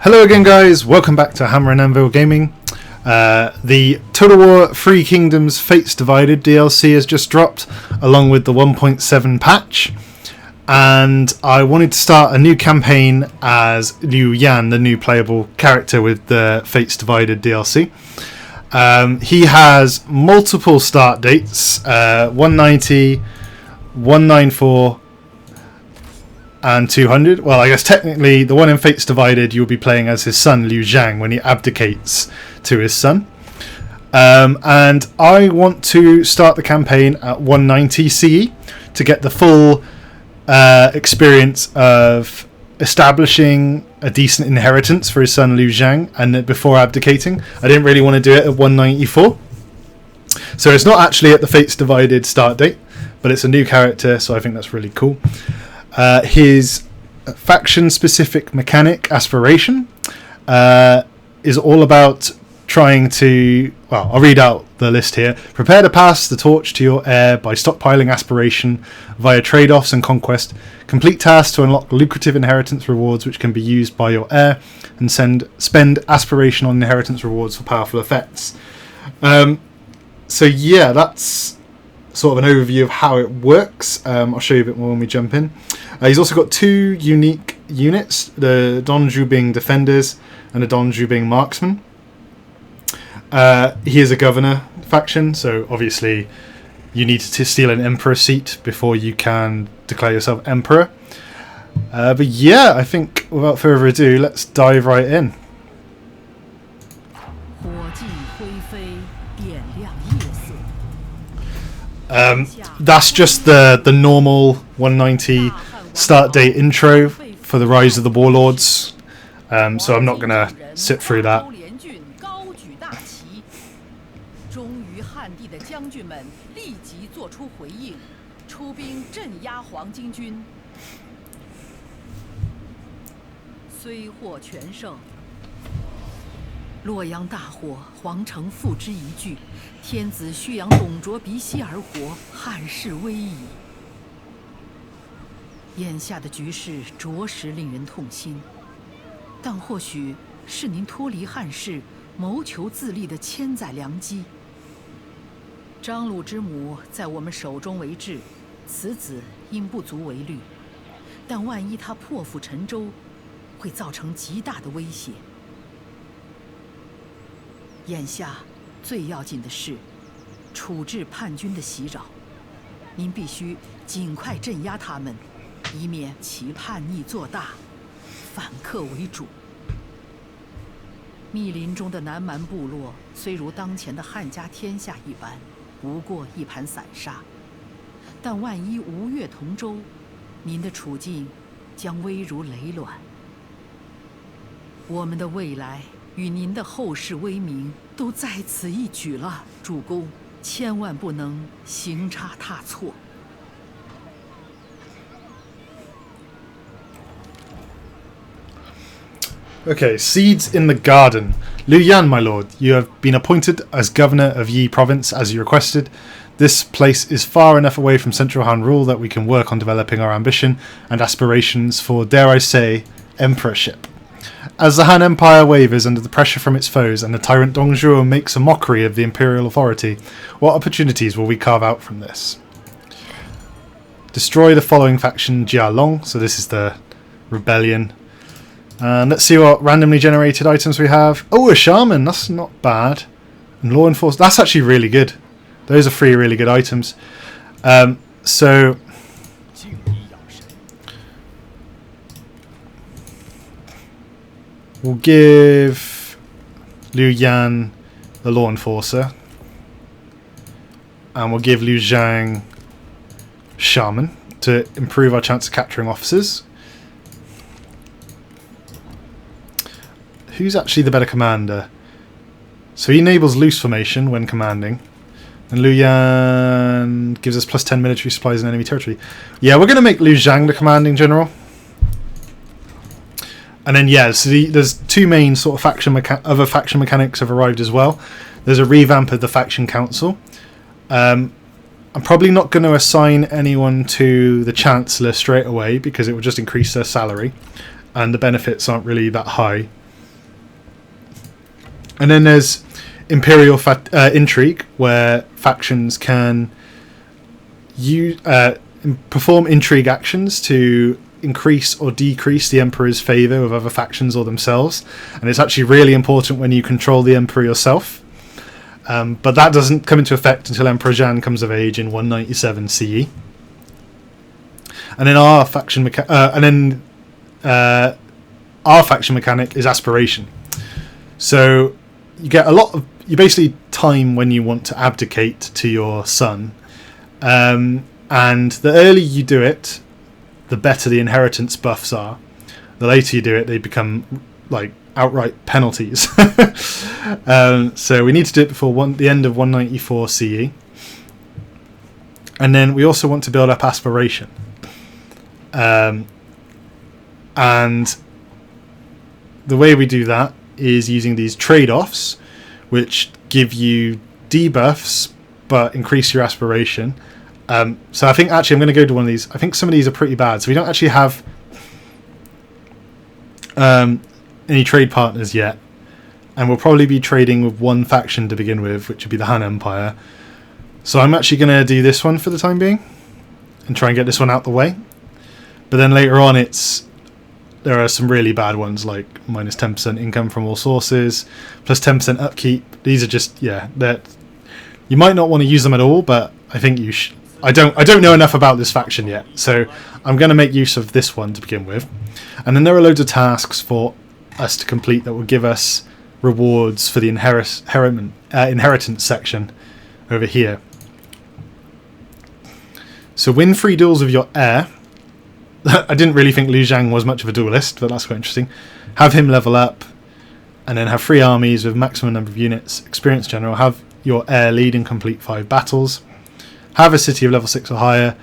Hello again, guys. Welcome back to Hammer and Anvil Gaming. The Total War Three Kingdoms Fates Divided DLC has just dropped, along with the 1.7 patch. And I wanted to start a new campaign as Liu Yan, the new playable character with the Fates Divided DLC. He has multiple start dates, 190, 194, and 200. Well, I guess technically the one in Fates Divided you'll be playing as his son Liu Zhang when he abdicates to his son. And I want to start the campaign at 190 CE to get the full experience of establishing a decent inheritance for his son Liu Zhang, and before abdicating. I didn't really want to do it at 194. So it's not actually at the Fates Divided start date, but it's a new character, so I think that's really cool. His faction-specific mechanic, Aspiration, is all about trying to... Well, I'll read out the list here. Prepare to pass the torch to your heir by stockpiling Aspiration via trade-offs and conquest. Complete tasks to unlock lucrative inheritance rewards which can be used by your heir, and spend Aspiration on inheritance rewards for powerful effects. So yeah, that's sort of an overview of how it works. I'll show you a bit more when we jump in. He's also got two unique units, the Dong Zhuobing Defenders and the Dong Zhuobing Marksmen. He is a governor faction, so obviously you need to steal an emperor seat before you can declare yourself emperor. But yeah, I think without further ado, let's dive right in. That's just the normal 190 start date intro for the Rise of the Warlords, so I'm not going to sit through that.眼下的局势着实令人痛心，但或许是您脱离汉室、谋求自立的千载良机。张鲁之母在我们手中为质，此子应不足为虑，但万一他破釜沉舟，会造成极大的威胁。眼下最要紧的是处置叛军的袭扰，您必须尽快镇压他们，以免其叛逆做大，反客为主。密林中的南蛮部落虽如当前的汉家天下一般，不过一盘散沙，但万一吴越同舟，您的处境将危如累卵。我们的未来与您的后世威名都在此一举了，主公，千万不能行差踏错。Okay, Seeds in the Garden. Liu Yan, my lord, you have been appointed as governor of Yi province as you requested. This place is far enough away from central Han rule that we can work on developing our ambition and aspirations for, dare I say, emperorship. As the Han Empire wavers under the pressure from its foes and the tyrant Dong Zhuo makes a mockery of the imperial authority, what opportunities will we carve out from this? Destroy the following faction, Jia Long. So this is the rebellion. And let's see what randomly generated items we have. Oh, a shaman. That's not bad. And law enforcement. That's actually really good. Those are three really good items. So we'll give Liu Yan the law enforcer, and we'll give Liu Zhang shaman to improve our chance of capturing officers. Who's actually the better commander? So he enables loose formation when commanding, and Liu Yan gives us plus 10 military supplies in enemy territory. Yeah, we're going to make Liu Zhang the commanding general. And then yeah, so there's two main sort of other faction mechanics have arrived as well. There's a revamp of the faction council. I'm probably not going to assign anyone to the Chancellor straight away because it will just increase their salary, and the benefits aren't really that high. And then there's Imperial Intrigue, where factions can perform intrigue actions to increase or decrease the Emperor's favour with other factions or themselves. And it's actually really important when you control the Emperor yourself. But that doesn't come into effect until Emperor Zhang comes of age in 197 CE. And then our faction mechanic is aspiration. So you get you basically time when you want to abdicate to your son. And the earlier you do it, the better the inheritance buffs are. The later you do it, they become like outright penalties. So we need to do it before the end of 194 CE. And then we also want to build up aspiration. And the way we do that is using these trade-offs, which give you debuffs but increase your aspiration. So I think actually I'm going to go to one of these. I think some of these are pretty bad. So we don't actually have any trade partners yet, and we'll probably be trading with one faction to begin with, which would be the Han Empire. So I'm actually going to do this one for the time being and try and get this one out the way. But then later on there are some really bad ones, like minus 10% income from all sources, plus 10% upkeep. These are just, that you might not want to use them at all, but I think you should. I don't know enough about this faction yet, so I'm going to make use of this one to begin with. And then there are loads of tasks for us to complete that will give us rewards for the inheritance section over here. So win 3 duels with your heir. I didn't really think Liu Zhang was much of a duelist, but that's quite interesting. Have him level up, and then have 3 armies with maximum number of units. Experienced general. Have your heir lead and complete 5 battles. Have a city of level 6 or higher.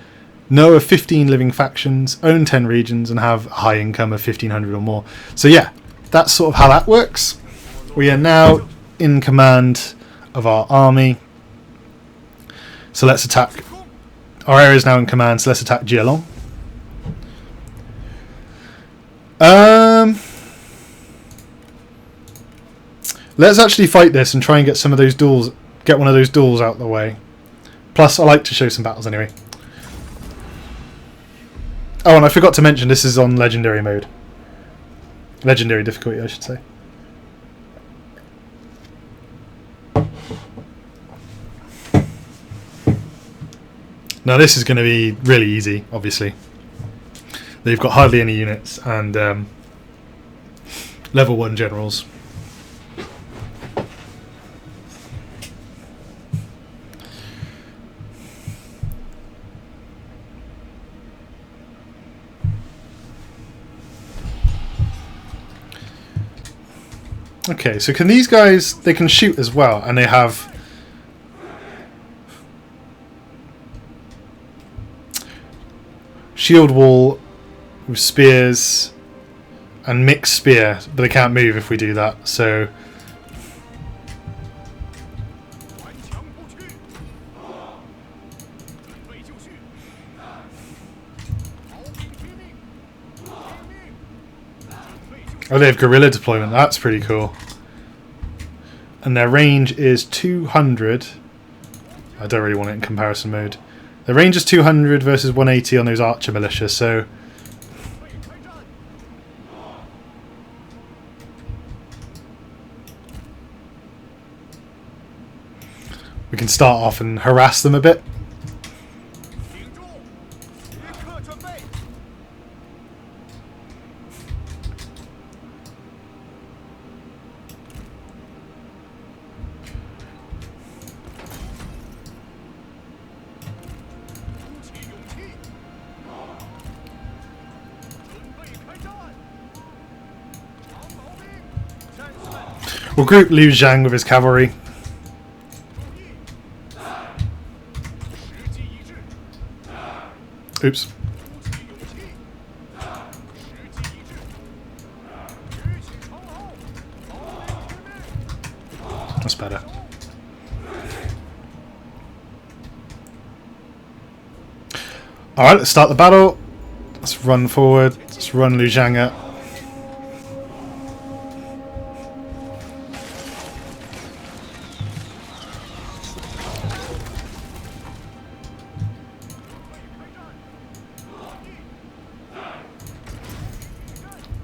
Know of 15 living factions. Own 10 regions, and have a high income of 1,500 or more. So yeah, that's sort of how that works. We are now in command of our army. So let's attack. Our area is now in command, so let's attack Jialong. Let's actually fight this and try and get some of those duels, get one of those duels out of the way. Plus, I like to show some battles anyway. Oh, and I forgot to mention this is on legendary mode. Legendary difficulty, I should say. Now this is going to be really easy, obviously. They've got hardly any units and level 1 generals. Okay, so can these guys, they can shoot as well, and they have shield wall with spears and mixed spear, but they can't move if we do that, so oh, they have guerrilla deployment. That's pretty cool. And their range is 200. I don't really want it in comparison mode. Their range is 200 versus 180 on those archer militia, so we can start off and harass them a bit. We'll group Liu Zhang with his cavalry. Oops. That's better. Alright, let's start the battle. Let's run forward. Let's run Liu Zhang up.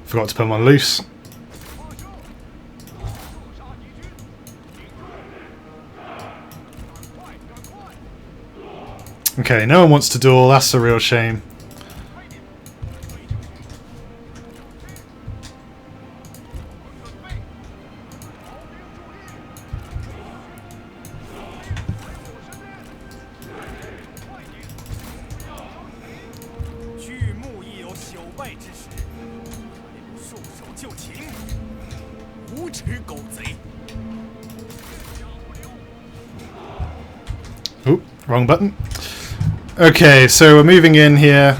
Forgot to put him on loose. Okay, no one wants to duel. That's a real shame. Oop, wrong button. Okay, so we're moving in here.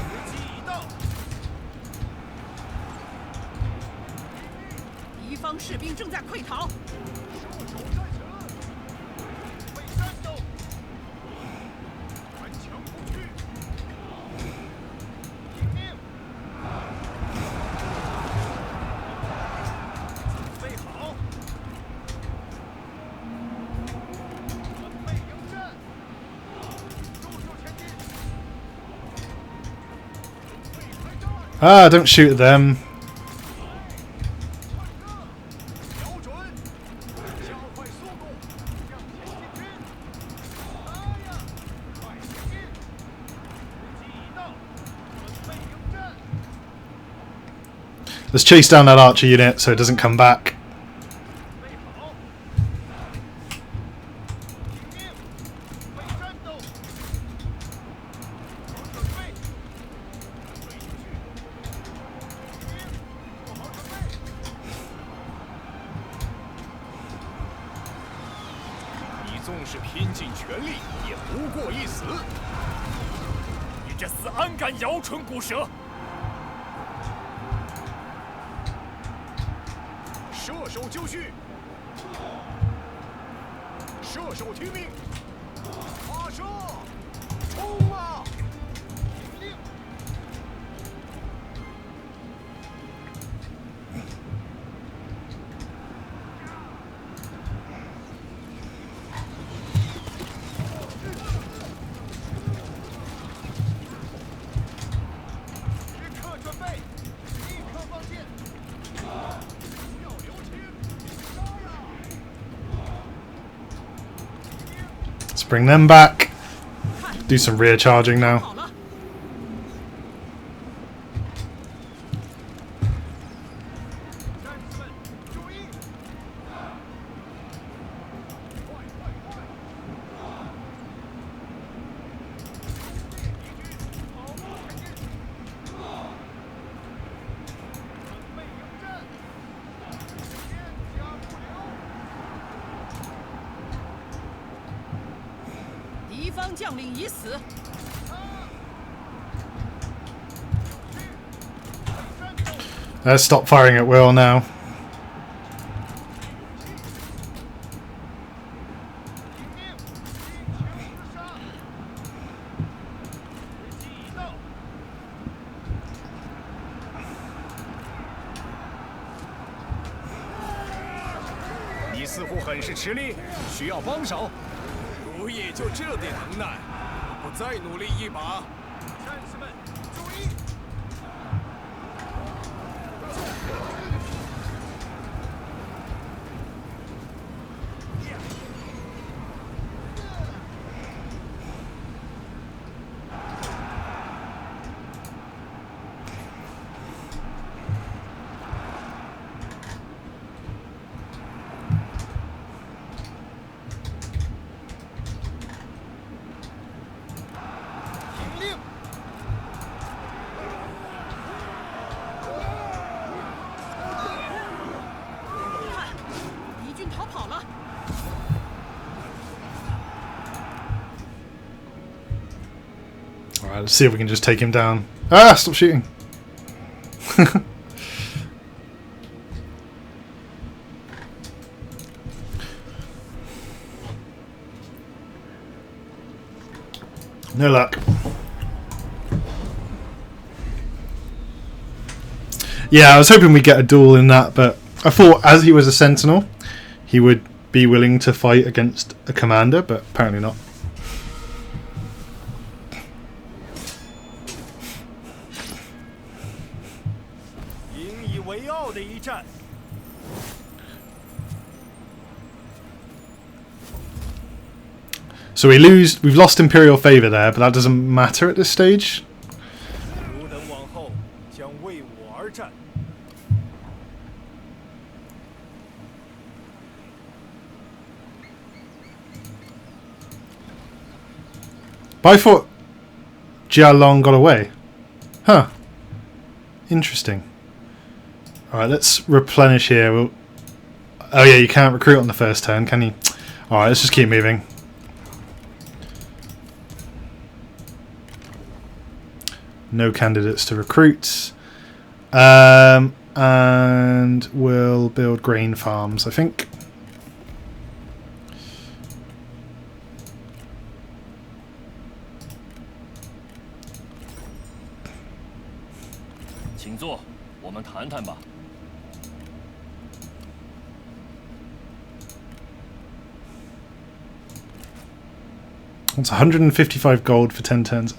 Ah, don't shoot at them. Let's chase down that archer unit so it doesn't come back. Let's bring them back. Do some rear charging now. Let's stop firing at will now. Alright, let's see if we can just take him down. Ah, stop shooting. No luck. Yeah, I was hoping we'd get a duel in that, but I thought as he was a sentinel, he would be willing to fight against a commander, but apparently not. 为傲的一战。 So we've lost Imperial favor there, but that doesn't matter at this stage. 汝等往后将为我而战。 But I thought Jialong got away. Huh. Interesting. Alright, let's replenish here. Oh yeah, you can't recruit on the first turn, can you? Alright, let's just keep moving. No candidates to recruit. And we'll build grain farms, I think. It's 155 gold for 10 turns.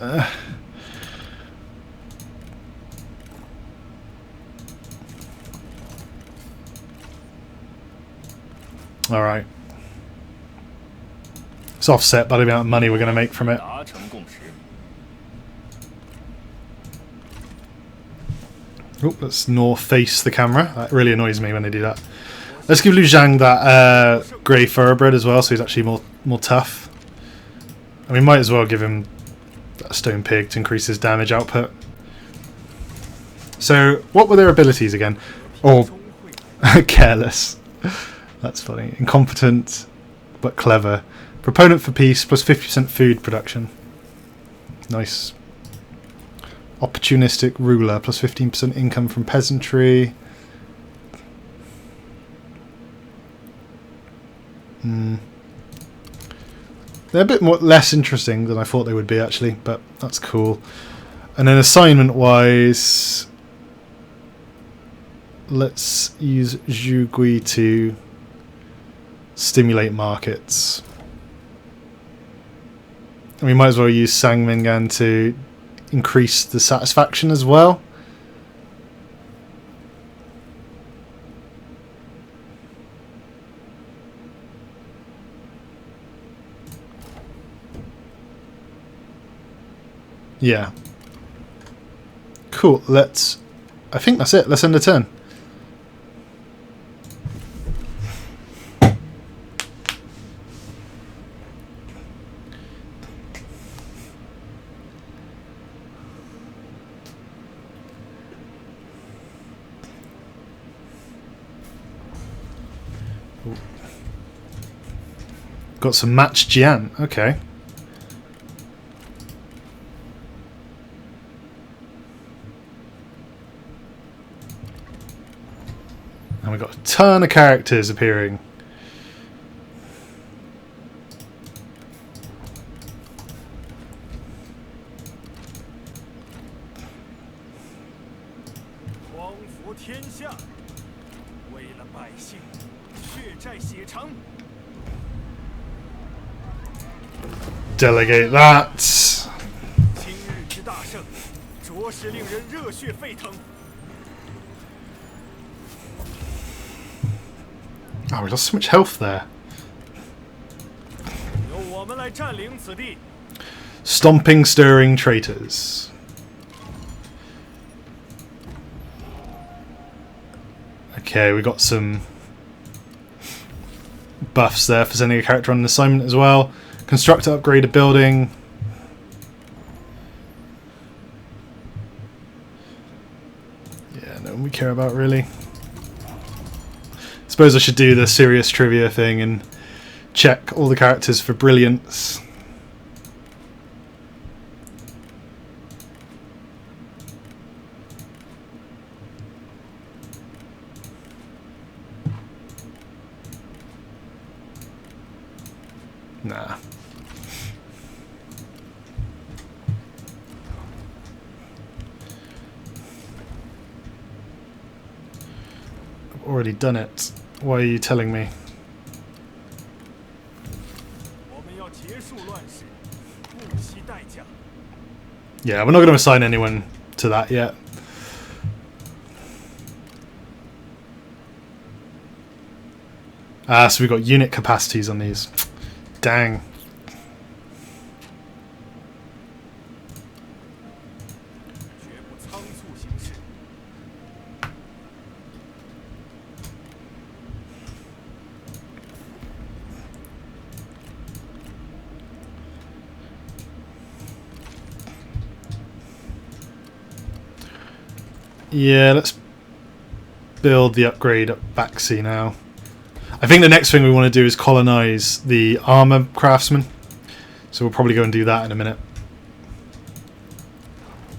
Alright. It's offset by the amount of money we're going to make from it. Oh, let's north face the camera. That really annoys me when they do that. Let's give Liu Zhang that grey thoroughbred as well, so he's actually more tough. And we might as well give him that stone pig to increase his damage output. So, what were their abilities again? Or careless. That's funny. Incompetent, but clever. Proponent for peace, plus 50% food production. Nice. Opportunistic ruler, plus 15% income from peasantry. They're a bit less interesting than I thought they would be, actually, but that's cool. And then assignment-wise, let's use Zhu Gui to stimulate markets. And we might as well use Sang Mingan to increase the satisfaction as well. Yeah. Cool, I think that's it. Let's end the turn. Got some match Jian. Okay. And we've got a ton of characters appearing. Delegate that. Oh, we lost so much health there. Stomping, stirring traitors. Okay, we got some buffs there for sending a character on an assignment as well. Construct to upgrade a building. Yeah, no one we care about really. Suppose I should do the serious trivia thing and check all the characters for brilliance. Nah. I've already done it. Why are you telling me? Yeah, we're not going to assign anyone to that yet. So we've got unit capacities on these. Dang. Yeah, let's build the upgrade at Baxi now. I think the next thing we want to do is colonize the armor craftsman. So we'll probably go and do that in a minute.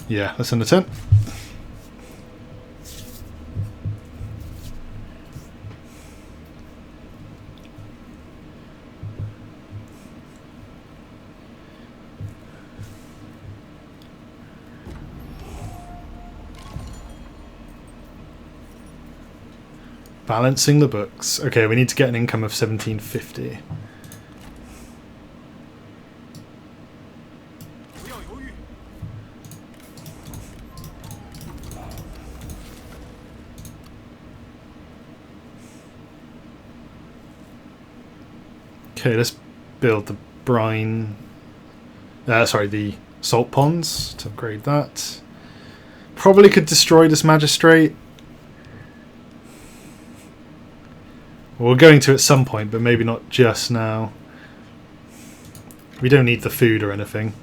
Yeah, let's send a tent. Balancing the books. Okay, we need to get an income of 1750. Okay, let's build the brine. The salt ponds to upgrade that. Probably could destroy this magistrate. Well, we're going to at some point, but maybe not just now. We don't need the food or anything.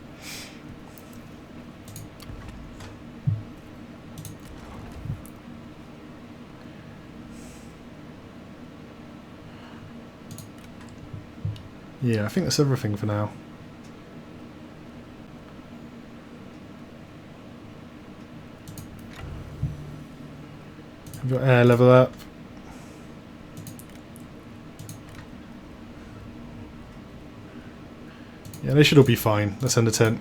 Yeah, I think that's everything for now. Have your air level up. Yeah, they should all be fine. Let's send a tent.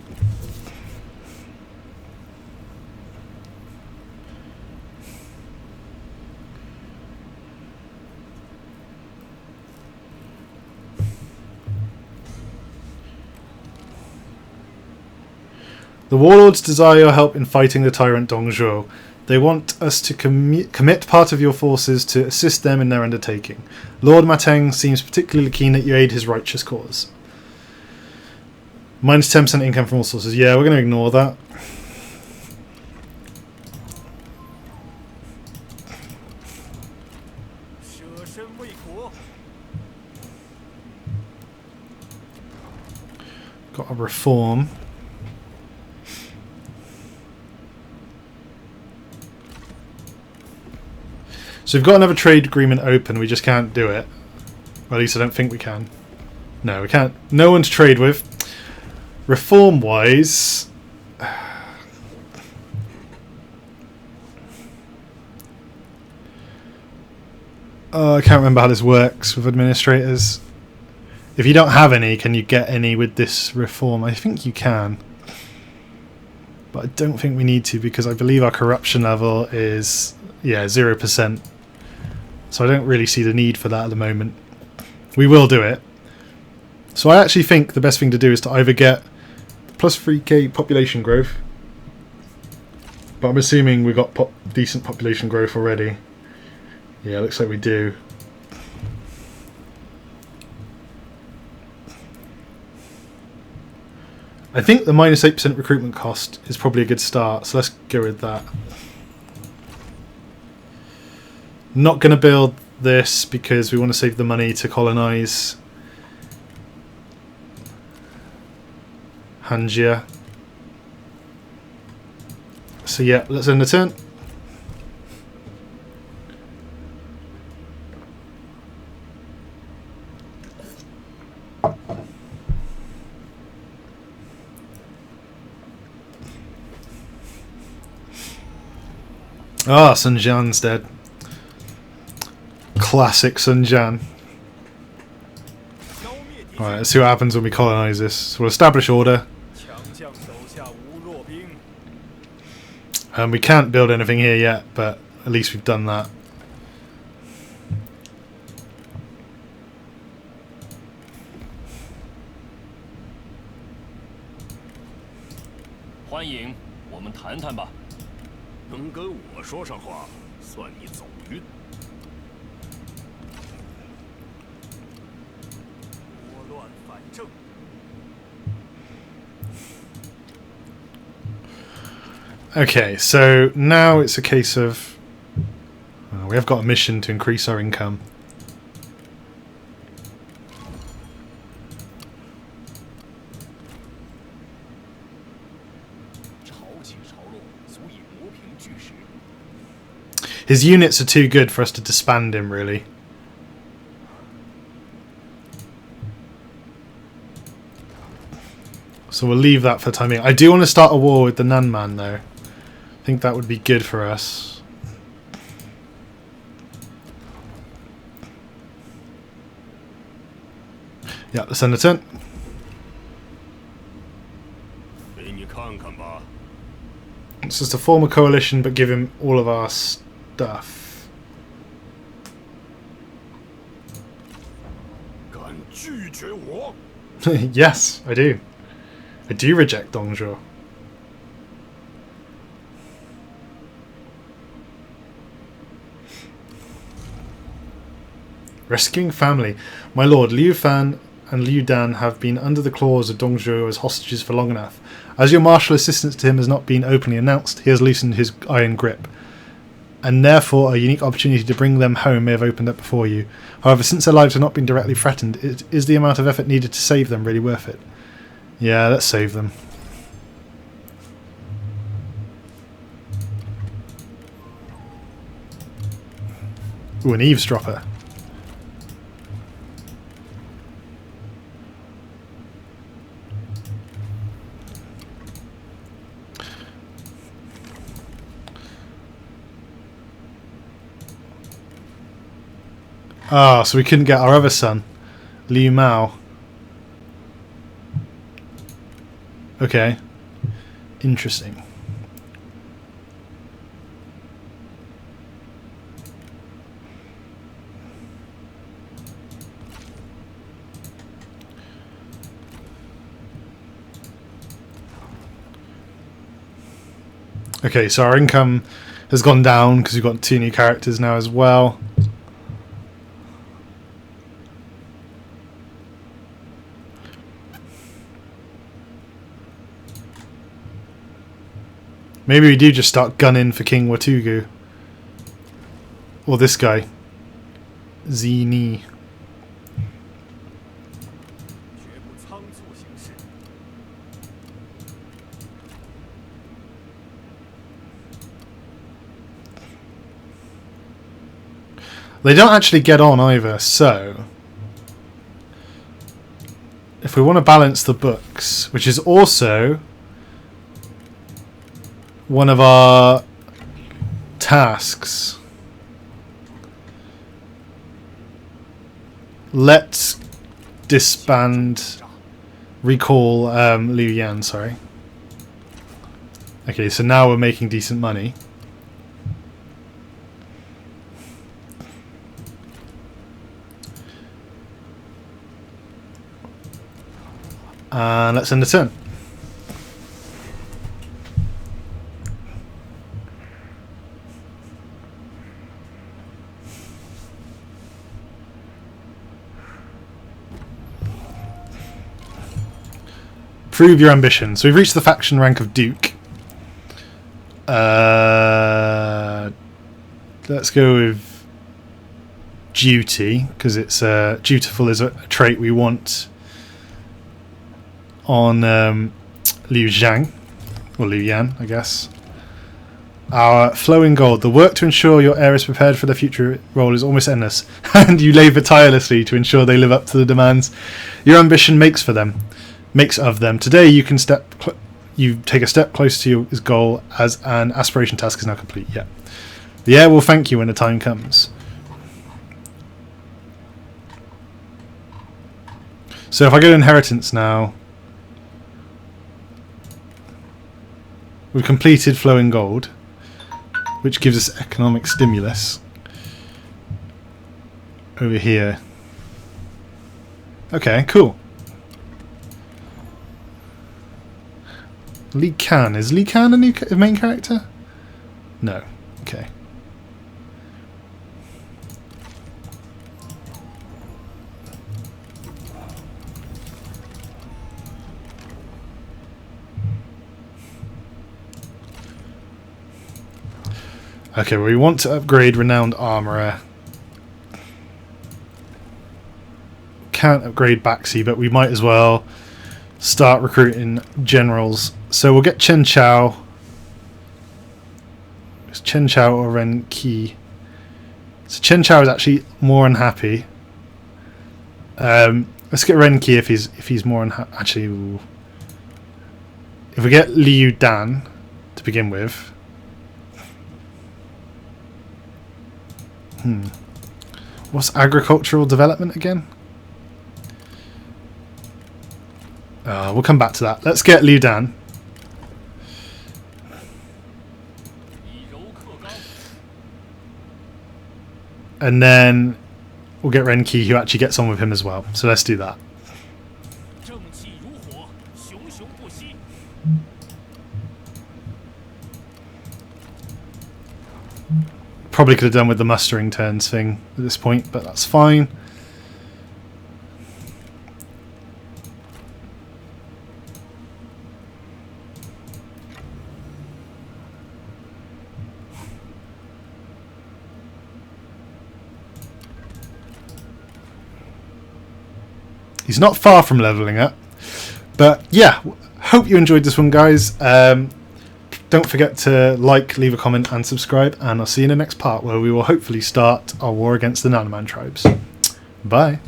The warlords desire your help in fighting the tyrant Dong Zhuo. They want us to commit part of your forces to assist them in their undertaking. Lord Mateng seems particularly keen that you aid his righteous cause. Minus 10% income from all sources. Yeah, we're going to ignore that. Got a reform. So we've got another trade agreement open, we just can't do it. Well, at least I don't think we can. No, we can't. No one to trade with. Reform-wise... I can't remember how this works with administrators. If you don't have any, can you get any with this reform? I think you can. But I don't think we need to because I believe our corruption level is, 0%. So I don't really see the need for that at the moment. We will do it. So I actually think the best thing to do is to either get plus 3k population growth. But I'm assuming we've got decent population growth already. Yeah, looks like we do. I think the minus 8% recruitment cost is probably a good start, so let's go with that. Not going to build this because we want to save the money to colonize Hanjia. So yeah, let's end the turn. Ah, Sun Jian's dead. Classic Sun Jian. Alright, let's see what happens when we colonize this. So we'll establish order. We can't build anything here yet, but at least we've done that. 正。 Okay, so now it's a case of we have got a mission to increase our income. 潮起潮落，足以磨平巨石。 His units are too good for us to disband him, really. So we'll leave that for the time being. I do want to start a war with the Nanman, though. I think that would be good for us. Yeah, let's send a turn. 给你看看吧。 It's just to form a coalition, but give him all of our stuff. 敢拒绝我？ Yes, I do. I do reject Dongzhuo. Rescuing family. My lord, Liu Fan and Liu Dan have been under the claws of Dongzhuo as hostages for long enough. As your martial assistance to him has not been openly announced, he has loosened his iron grip. And therefore a unique opportunity to bring them home may have opened up before you. However, since their lives have not been directly threatened, is the amount of effort needed to save them really worth it? Yeah, let's save them. Ooh, an eavesdropper. Ah, so we couldn't get our other son, Liu Mao. Okay. Interesting. Okay, so our income has gone down because we've got 2 new characters now as well. Maybe we do just start gunning for King Watugu. Or this guy. Zini. 绝不仓促行事。 They don't actually get on either, so... If we want to balance the books, which is also one of our tasks, let's disband, recall Liu Yan, sorry. Okay, so now we're making decent money. And let's end the turn. Prove your ambition. So we've reached the faction rank of Duke. Let's go with duty, because it's dutiful is a trait we want on Liu Zhang, or Liu Yan, I guess. Our flowing gold. The work to ensure your heir is prepared for the future role is almost endless, and you labour tirelessly to ensure they live up to the demands your ambition makes of them. Today you can you take a step closer to your goal as an aspiration task is now complete. Yeah. The heir will thank you when the time comes. So if I go to inheritance now, we've completed flowing gold, which gives us economic stimulus over here. Okay, cool. Li Kan. Is Li Kan a main character? No. Okay. Okay, well, we want to upgrade Renowned Armourer. Can't upgrade Baxi, but we might as well start recruiting generals. So we'll get Chen Chao. It's Chen Chao or Ren Qi. So Chen Chao is actually more unhappy. Let's get Ren Qi if he's more unhappy. Actually, ooh. If we get Liu Dan to begin with. What's agricultural development again? We'll come back to that. Let's get Liu Dan. And then we'll get Ren Qi, who actually gets on with him as well. So let's do that. Probably could have done with the mustering turns thing at this point, but that's fine. He's not far from leveling up. But yeah, hope you enjoyed this one, guys. Don't forget to like, leave a comment and subscribe, and I'll see you in the next part where we will hopefully start our war against the Nanoman tribes. Bye.